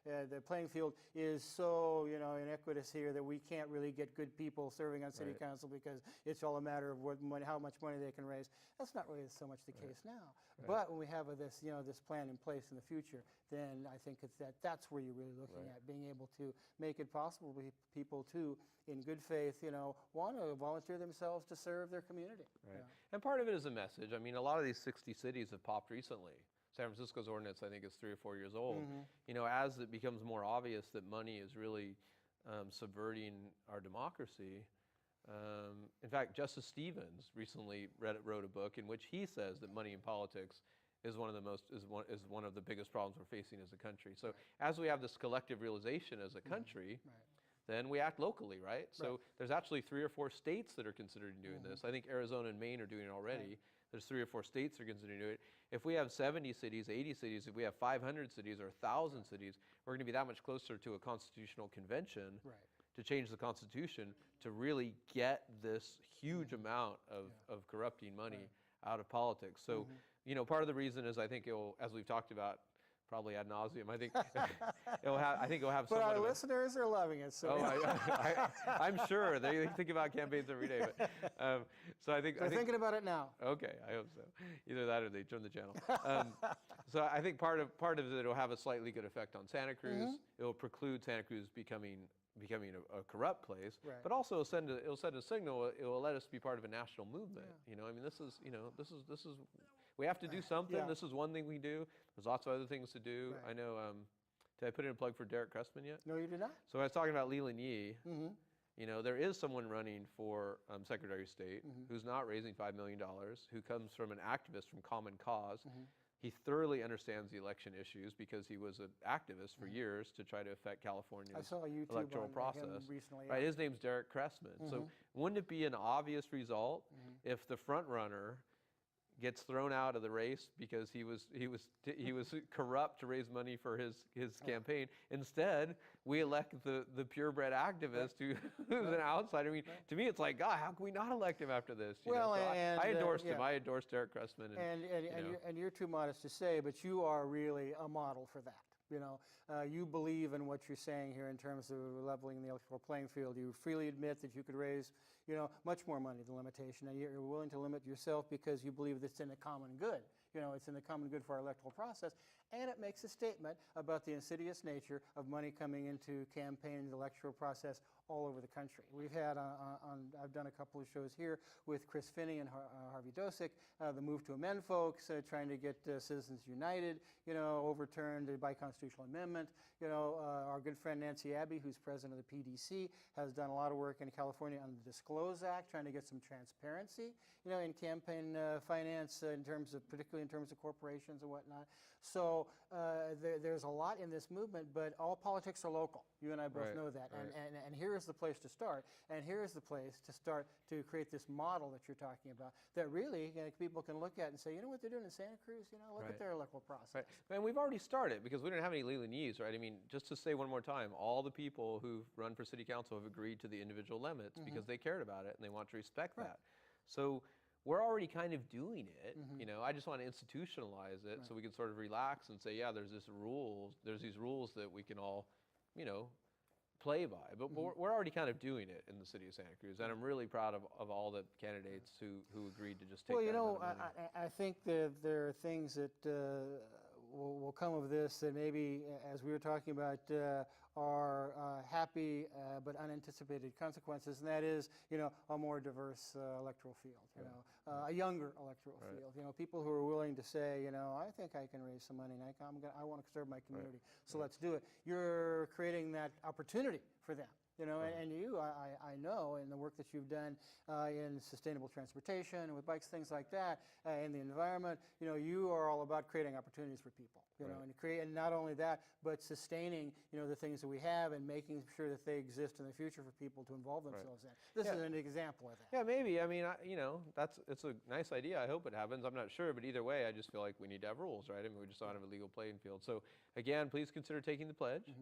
the playing field is so, inequitous here that we can't really get good people serving on city council because it's all a matter of how much money they can raise. That's not really so much the case now. But when we have this, this plan in place in the future, then I think that's where you're really looking at being able to make it possible for people to, in good faith, want to volunteer themselves to serve their community. And part of it is a message. I mean, a lot of these 60 cities have popped recently. San Francisco's ordinance, I think, is 3 or 4 years old. As it becomes more obvious that money is really subverting our democracy. In fact, Justice Stevens recently wrote a book in which he says that money in politics is one of the biggest problems we're facing as a country. So as we have this collective realization as a country, then we act locally, right? So there's actually 3 or 4 states that are considering doing this. I think Arizona and Maine are doing it already. There's 3 or 4 states that are considering doing it. If we have 70 cities, 80 cities, if we have 500 cities or 1,000 cities, we're going to be that much closer to a constitutional convention to change the Constitution to really get this huge amount of corrupting money out of politics. So, part of the reason is I think it'll, as we've talked about, probably ad nauseum. I think it'll have. But our listeners are loving it. So I'm sure they think about campaigns every day. But so I think they're thinking about it now. Okay, I hope so. Either that or they turn the channel. So I think part of it, it'll have a slightly good effect on Santa Cruz. It will preclude Santa Cruz becoming a corrupt place, but also it'll send a signal. It will let us be part of a national movement. I mean, this is we have to do something. This is one thing we do. There's lots of other things to do. I know. Did I put in a plug for Derek Cressman yet? No, you did not. So I was talking about Leland Yee. There is someone running for Secretary of State who's not raising $5 million, who comes from an activist from Common Cause. He thoroughly understands the election issues because he was an activist for years to try to affect California's electoral process. Recently, right, his name's Derek Cressman. So wouldn't it be an obvious result if the front runner gets thrown out of the race because he was corrupt to raise money for his campaign. Instead, we elect the purebred activist who's an outsider. I mean, to me, it's like, God, how can we not elect him after this? Well, So and I endorsed him. I endorsed Eric Cressman. And you're too modest to say, but you are really a model for that. You believe in what you're saying here in terms of leveling the electoral playing field. You freely admit that you could raise, much more money than limitation, and you're willing to limit yourself because you believe that's in the common good. It's in the common good for our electoral process, and it makes a statement about the insidious nature of money coming into campaign and the electoral process all over the country. We've had, I've done a couple of shows here with Chris Finney and Harvey Dosick, the Move to Amend folks, trying to get Citizens United, overturned by constitutional amendment. Our good friend Nancy Abbey, who's president of the PDC, has done a lot of work in California on the Disclose Act, trying to get some transparency, in campaign finance, particularly in terms of corporations and whatnot. So there's a lot in this movement, but all politics are local. You and I both know that. Right. And here is the place to start. And here is the place to start to create this model that you're talking about that really people can look at and say, what they're doing in Santa Cruz, look at their electoral process. Right. And we've already started because we don't have any legalese, right? I mean, just to say one more time, all the people who've run for city council have agreed to the individual limits because they cared about it and they want to respect that. So we're already kind of doing it, I just want to institutionalize it so we can sort of relax and say, yeah, there's these rules that we can all, play by. But we're already kind of doing it in the city of Santa Cruz, and I'm really proud of all the candidates who agreed to just take that amount of money. I think that there are things that will come of this that maybe, as we were talking about, are happy but unanticipated consequences, and that is, a more diverse electoral field, a younger electoral field, people who are willing to say, I think I can raise some money, and I want to serve my community, so let's do it. You're creating that opportunity for them. And you, I know, in the work that you've done in sustainable transportation, with bikes, things like that, in the environment, you are all about creating opportunities for people, and not only that, but sustaining, the things that we have and making sure that they exist in the future for people to involve themselves in. This is an example of that. Yeah, maybe. I mean, it's a nice idea. I hope it happens. I'm not sure, but either way, I just feel like we need to have rules, right? I mean, we just don't have a legal playing field. So again, please consider taking the pledge.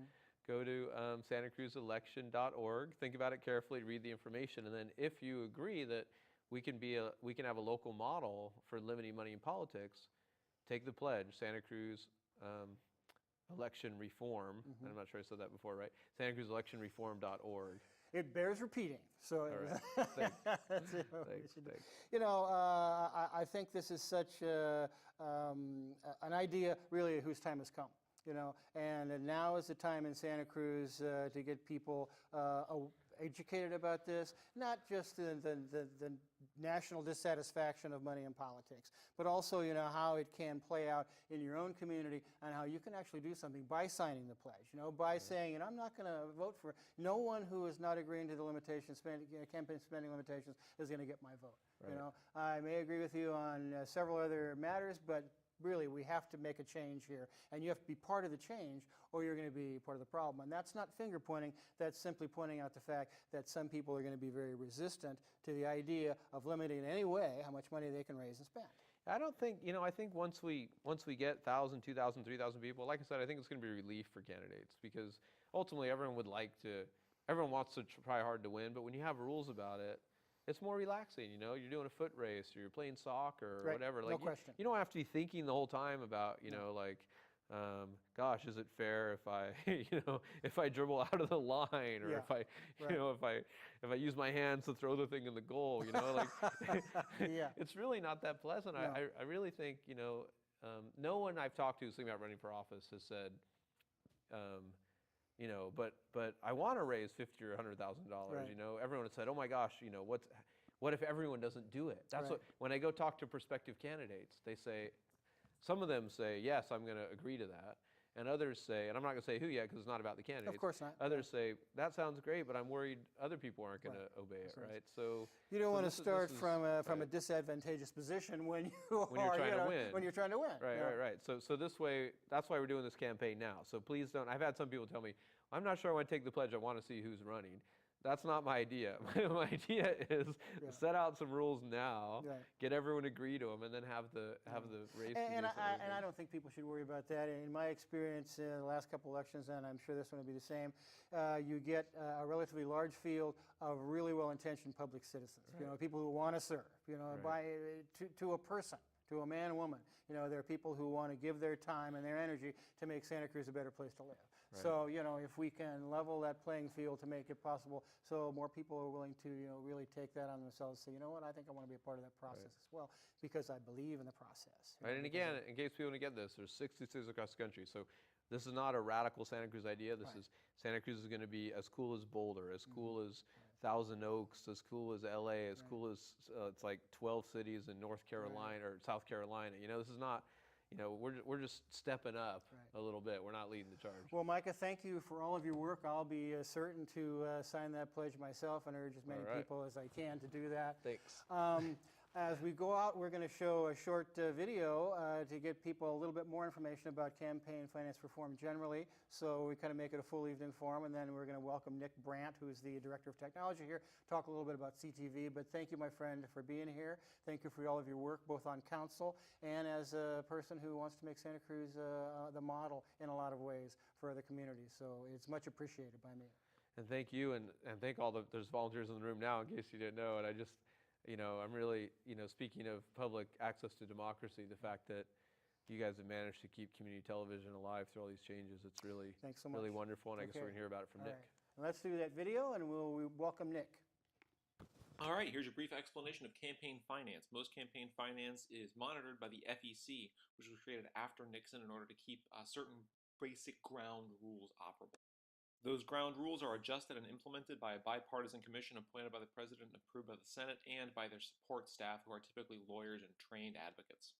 Go to SantaCruzElection.org. Think about it carefully. Read the information, and then if you agree that we can have a local model for limiting money in politics, take the pledge. Santa Cruz Election Reform. I'm not sure I said that before, right? SantaCruzElectionReform.org. It bears repeating. So all right. Thanks. That's it. Thanks. I think this is such an idea, really, whose time has come. And now is the time in Santa Cruz to get people educated about this, not just the national dissatisfaction of money in politics, but also, how it can play out in your own community and how you can actually do something by signing the pledge, by saying, I'm not going to vote for, no one who is not agreeing to the limitations, campaign spending limitations is going to get my vote. Right. I may agree with you on several other matters, but really, we have to make a change here, and you have to be part of the change, or you're going to be part of the problem. And that's not finger pointing, that's simply pointing out the fact that some people are going to be very resistant to the idea of limiting in any way how much money they can raise and spend. I don't think, I think once we get 1,000, 2,000, 3,000 people, like I said, I think it's going to be relief for candidates, because ultimately everyone wants to try hard to win, but when you have rules about it, it's more relaxing, you're doing a foot race or you're playing soccer or whatever. No question. You don't have to be thinking the whole time about, gosh, is it fair if I, if I dribble out of the line or if I, if I use my hands to throw the thing in the goal, It's really not that pleasant. No. I really think, no one I've talked to who's thinking about running for office has said, but I want to raise $50,000 or $100,000. Right. Everyone has said, oh my gosh, what if everyone doesn't do it? That's what, when I go talk to prospective candidates, they say, some of them say, yes, I'm going to agree to that. And others say, and I'm not going to say who yet because it's not about the candidates. Of course not. Others say, that sounds great, but I'm worried other people aren't going to obey it, right? So you don't want to start from a disadvantageous position when you're trying to win. When you're trying to win. Right. So this way, that's why we're doing this campaign now. So please don't. I've had some people tell me, I'm not sure I want to take the pledge. I want to see who's running. That's not my idea. My idea is set out some rules now, Right. get everyone to agree to them, and then have the race to And do something. I don't think people should worry about that. In my experience in the last couple elections, and I'm sure this one will be the same, you get a relatively large field of really well-intentioned public citizens. Right. You know, people who want to serve. You know, Right. to a person, to a man, woman. You know, there are people who want to give their time and their energy to make Santa Cruz a better place to live. Right. So, you know, if we can level that playing field to make it possible so more people are willing to, you know, really take that on themselves, say, you know what, I think I want to be a part of that process as well because I believe in the process. Right, and again, in case people don't get this, there's 60 cities across the country. So this is not a radical Santa Cruz idea. This is Santa Cruz is going to be as cool as Boulder, as cool as Thousand Oaks, as cool as LA, as cool as it's like 12 cities in North Carolina or South Carolina. You know, this is not. You know, we're just stepping up a little bit. We're not leading the charge. Well, Micah, thank you for all of your work. I'll be certain to sign that pledge myself and urge as many people as I can to do that. Thanks. As we go out, we're going to show a short video to get people a little bit more information about campaign finance reform generally. So we kind of make it a full evening forum, and then we're going to welcome Nick Brandt, who's the Director of Technology here, talk a little bit about CTV. But thank you, my friend, for being here. Thank you for all of your work, both on council and as a person who wants to make Santa Cruz the model in a lot of ways for other communities. So it's much appreciated by me. And thank you, and thank all there's volunteers in the room now, in case you didn't know. And I just, you know, I'm really, you know, speaking of public access to democracy, the fact that you guys have managed to keep community television alive through all these changes, it's really, thanks so much. really wonderful. And I guess we're going to hear about it from Nick. Right. Let's do that video, and we'll welcome Nick. All right, here's your brief explanation of campaign finance. Most campaign finance is monitored by the FEC, which was created after Nixon in order to keep certain basic ground rules operable. Those ground rules are adjusted and implemented by a bipartisan commission appointed by the president and approved by the Senate and by their support staff, who are typically lawyers and trained advocates.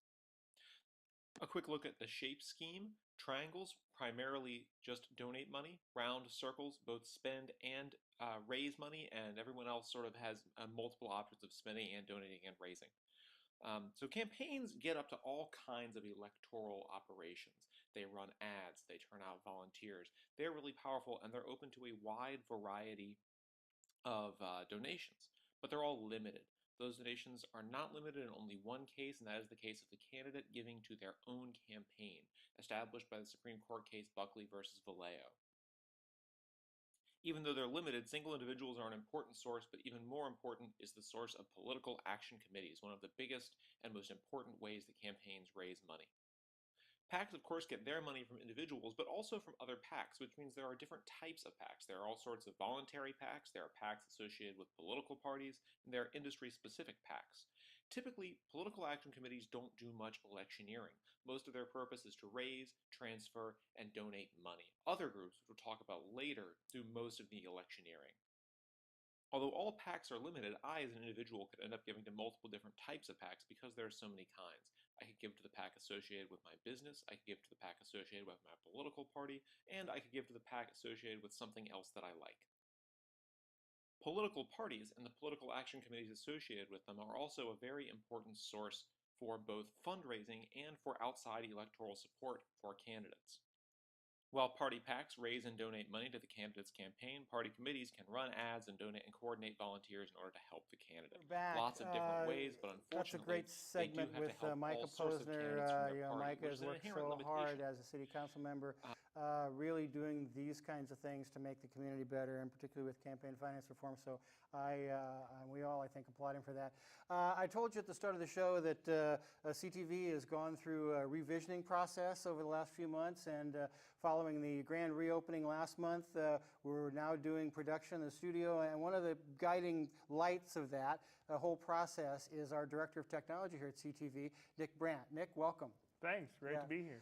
A quick look at the shape scheme. Triangles primarily just donate money. Round circles both spend and raise money, and everyone else sort of has multiple options of spending and donating and raising. So campaigns get up to all kinds of electoral operations. They run ads, they turn out volunteers. They're really powerful, and they're open to a wide variety of donations, but they're all limited. Those donations are not limited in only one case, and that is the case of the candidate giving to their own campaign, established by the Supreme Court case Buckley versus Vallejo. Even though they're limited, single individuals are an important source, but even more important is the source of political action committees, one of the biggest and most important ways that campaigns raise money. PACs, of course, get their money from individuals, but also from other PACs, which means there are different types of PACs. There are all sorts of voluntary PACs, there are PACs associated with political parties, and there are industry-specific PACs. Typically, political action committees don't do much electioneering. Most of their purpose is to raise, transfer, and donate money. Other groups, which we'll talk about later, do most of the electioneering. Although all PACs are limited, I as an individual could end up giving to multiple different types of PACs because there are so many kinds. I could give to the PAC associated with my business, I could give to the PAC associated with my political party, and I could give to the PAC associated with something else that I like. Political parties and the political action committees associated with them are also a very important source for both fundraising and for outside electoral support for candidates. While party PACs raise and donate money to the candidate's campaign, party committees can run ads and donate and coordinate volunteers in order to help the candidate. Back. Lots of different ways, but That's a unfortunately, great segment with Micah Posner. Micah has worked so hard as a city council member, really doing these kinds of things to make the community better, and particularly with campaign finance reform. So we all, I think, applaud him for that. I told you at the start of the show that CTV has gone through a revisioning process over the last few months, and following the grand reopening last month, we're now doing production in the studio, and one of the guiding lights of that whole process is our Director of Technology here at CTV, Nick Brandt. Nick, welcome. Thanks, great to be here.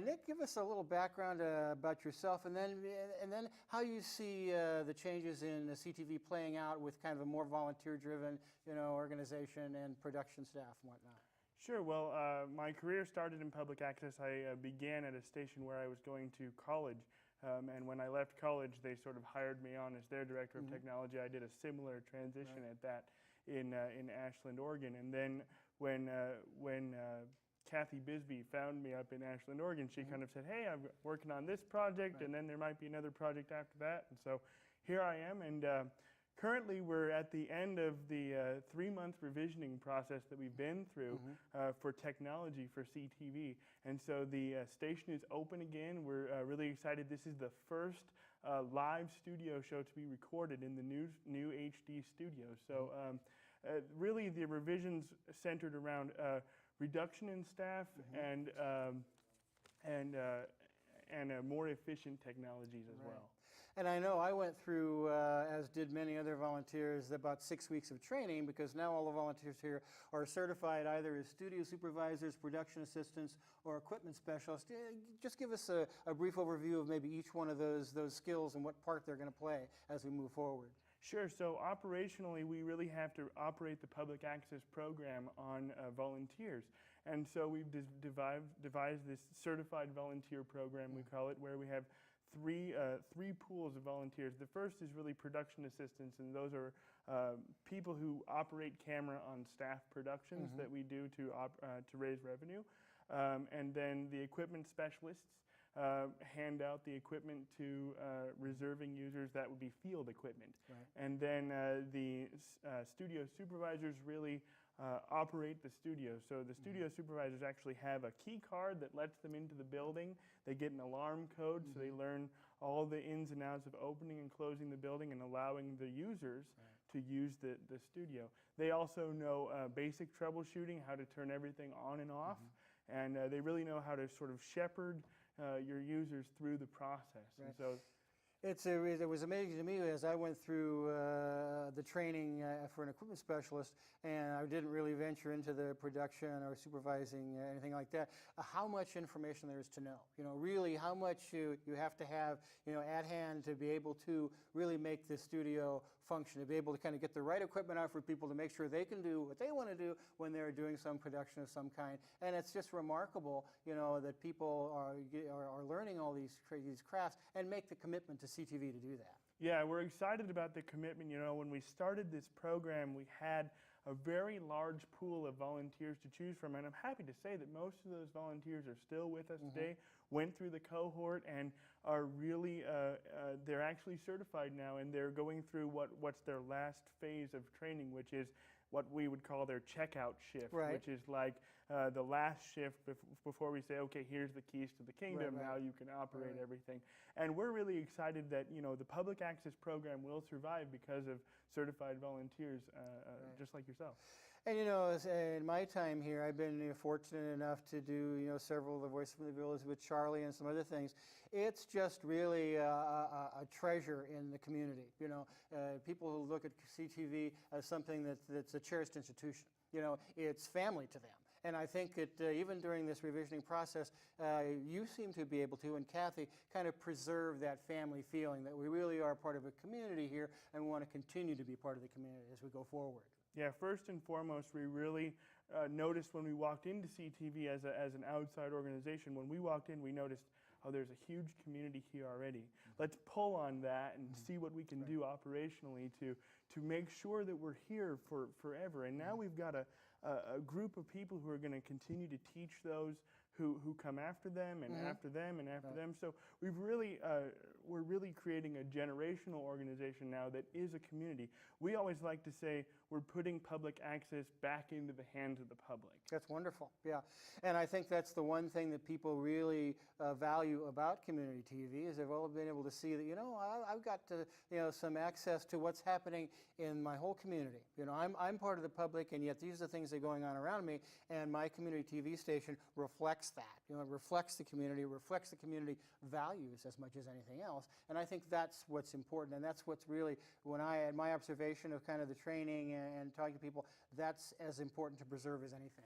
Nick, give us a little background about yourself, and then how you see the changes in the CTV playing out with kind of a more volunteer-driven, organization and production staff and whatnot. Sure. Well, my career started in public access. I began at a station where I was going to college, and when I left college, they sort of hired me on as their Director of Technology. I did a similar transition at that in Ashland, Oregon, and then when Kathy Bisbee found me up in Ashland, Oregon, she kind of said, "Hey, I'm working on this project, and then there might be another project after that." And so here I am, and Currently, we're at the end of the 3-month revisioning process that we've been through for technology for CTV. And so the station is open again. We're really excited. This is the first live studio show to be recorded in the new HD studio. So really the revisions centered around reduction in staff and more efficient technologies as well. And I know I went through, as did many other volunteers, about 6 weeks of training, because now all the volunteers here are certified either as studio supervisors, production assistants, or equipment specialists. Just give us a brief overview of maybe each one of those skills and what part they're going to play as we move forward. Sure. So operationally, we really have to operate the public access program on volunteers. And so we've devised this certified volunteer program, we call it, where we have three pools of volunteers. The first is really production assistants, and those are people who operate camera on staff productions that we do to raise revenue. And then the equipment specialists hand out the equipment to reserving users. That would be field equipment. Right. And then the studio supervisors really operate the studio. So the studio supervisors actually have a key card that lets them into the building. They get an alarm code, so they learn all the ins and outs of opening and closing the building and allowing the users to use the studio. They also know basic troubleshooting, how to turn everything on and off, and they really know how to sort of shepherd your users through the process. Right. And so It was amazing to me as I went through the training for an equipment specialist, and I didn't really venture into the production or supervising anything like that, how much information there is to know. You know, really how much you have to have, you know, at hand to be able to really make the studio function, to be able to kind of get the right equipment out for people to make sure they can do what they want to do when they're doing some production of some kind. And it's just remarkable, you know, that people are learning all these crafts and make the commitment to CTV to do that. Yeah, we're excited about the commitment. You know, when we started this program, we had a very large pool of volunteers to choose from, and I'm happy to say that most of those volunteers are still with us today, went through the cohort, and are really, they're actually certified now, and they're going through what's their last phase of training, which is what we would call their checkout shift, which is like the last shift before we say, okay, here's the keys to the kingdom, now you can operate everything. And we're really excited that, you know, the public access program will survive because of certified volunteers just like yourself. And you know, in my time here, I've been fortunate enough to do, you know, several of the Voice from the Village with Charlie and some other things. It's just really a treasure in the community. You know, people who look at CTV as something that's a cherished institution. You know, it's family to them. And I think that even during this revisioning process, you seem to be able to, and Kathy, kind of preserve that family feeling that we really are part of a community here, and we want to continue to be part of the community as we go forward. Yeah, first and foremost, we really noticed when we walked into CTV as an outside organization, when we walked in, we noticed, oh, there's a huge community here already. Let's pull on that and see what we can do operationally to make sure that we're here for forever. And now we've got a group of people who are going to continue to teach those who come after them and after them and after them. So we've really, we're really creating a generational organization now that is a community. We always like to say we're putting public access back into the hands of the public. That's wonderful, yeah. And I think that's the one thing that people really value about community TV is they've all been able to see that, you know, I've got you know, some access to what's happening in my whole community. You know, I'm part of the public, and yet these are the things that are going on around me, and my community TV station reflects that. You know, it reflects the community values as much as anything else. And I think that's what's important, and that's what's really, when in my observation of kind of the training and talking to people, that's as important to preserve as anything.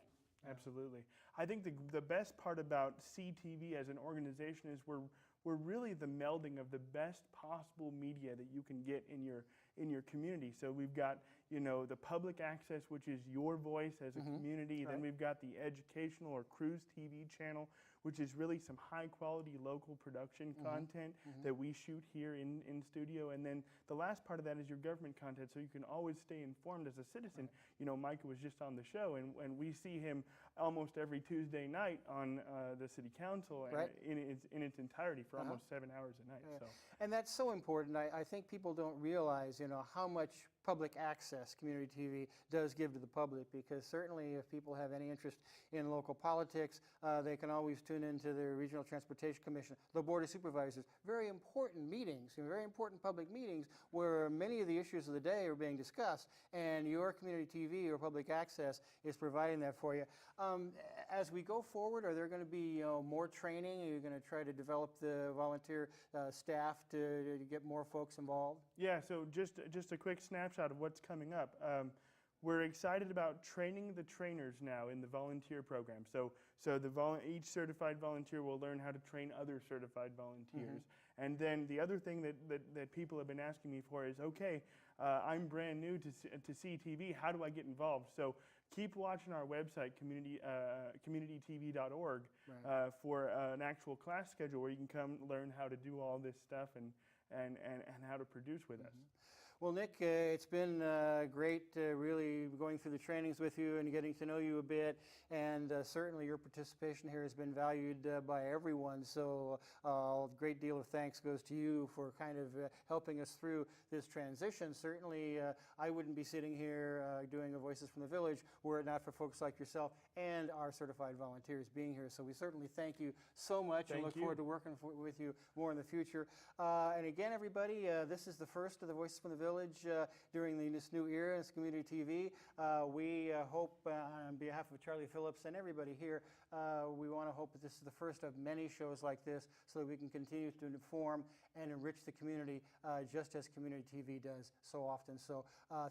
Absolutely. I think the best part about CTV as an organization is we're really the melding of the best possible media that you can get in your community. So we've got, you know, the public access, which is your voice as a community. Then we've got the educational or cruise TV channel, which is really some high quality local production content that we shoot here in studio. And then the last part of that is your government content, so you can always stay informed as a citizen. You know, Micah was just on the show, and we see him almost every Tuesday night on the city council Right. in its entirety for almost 7 hours a night. So. And that's so important. I think people don't realize, how much public access community TV does give to the public, because certainly if people have any interest in local politics, they can always tune into the Regional Transportation Commission, the Board of Supervisors, very important meetings, very important public meetings where many of the issues of the day are being discussed, and your community TV or public access is providing that for you. As we go forward, are there going to be more training? Are you going to try to develop the volunteer staff to get more folks involved? Yeah, so just a quick snapshot of what's coming up. We're excited about training the trainers now in the volunteer program. So each certified volunteer will learn how to train other certified volunteers. And then the other thing that people have been asking me for is, okay, I'm brand new to CTV. How do I get involved? So keep watching our website, communitytv.org, for an actual class schedule where you can come learn how to do all this stuff and how to produce with us. Well, Nick, it's been great really going through the trainings with you and getting to know you a bit, and certainly your participation here has been valued by everyone, so a great deal of thanks goes to you for kind of helping us through this transition. Certainly, I wouldn't be sitting here doing a Voices from the Village were it not for folks like yourself and our certified volunteers being here, so we certainly thank you so much and look forward to working with you more in the future. And again, everybody, this is the first of the Voices from the Village during this new era as community TV. We hope, on behalf of Charlie Phillips and everybody here, we want to hope that this is the first of many shows like this, so that we can continue to inform and enrich the community just as community TV does so often. So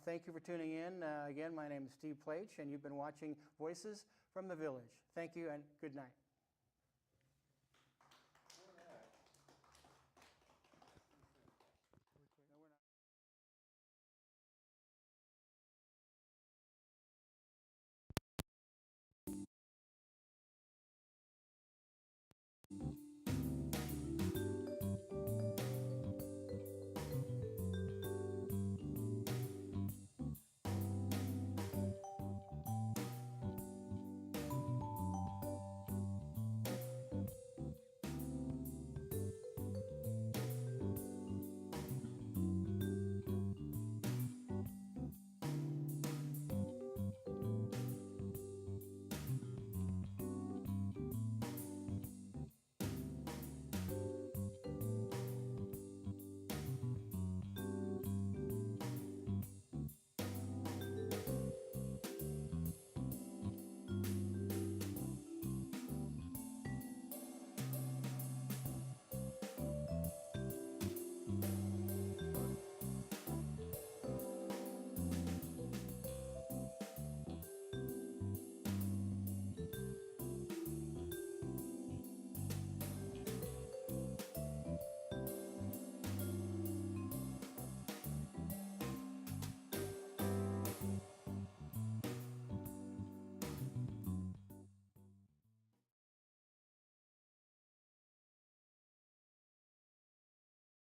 thank you for tuning in. Again, my name is Steve Plach, and you've been watching Voices from the Village. Thank you and good night.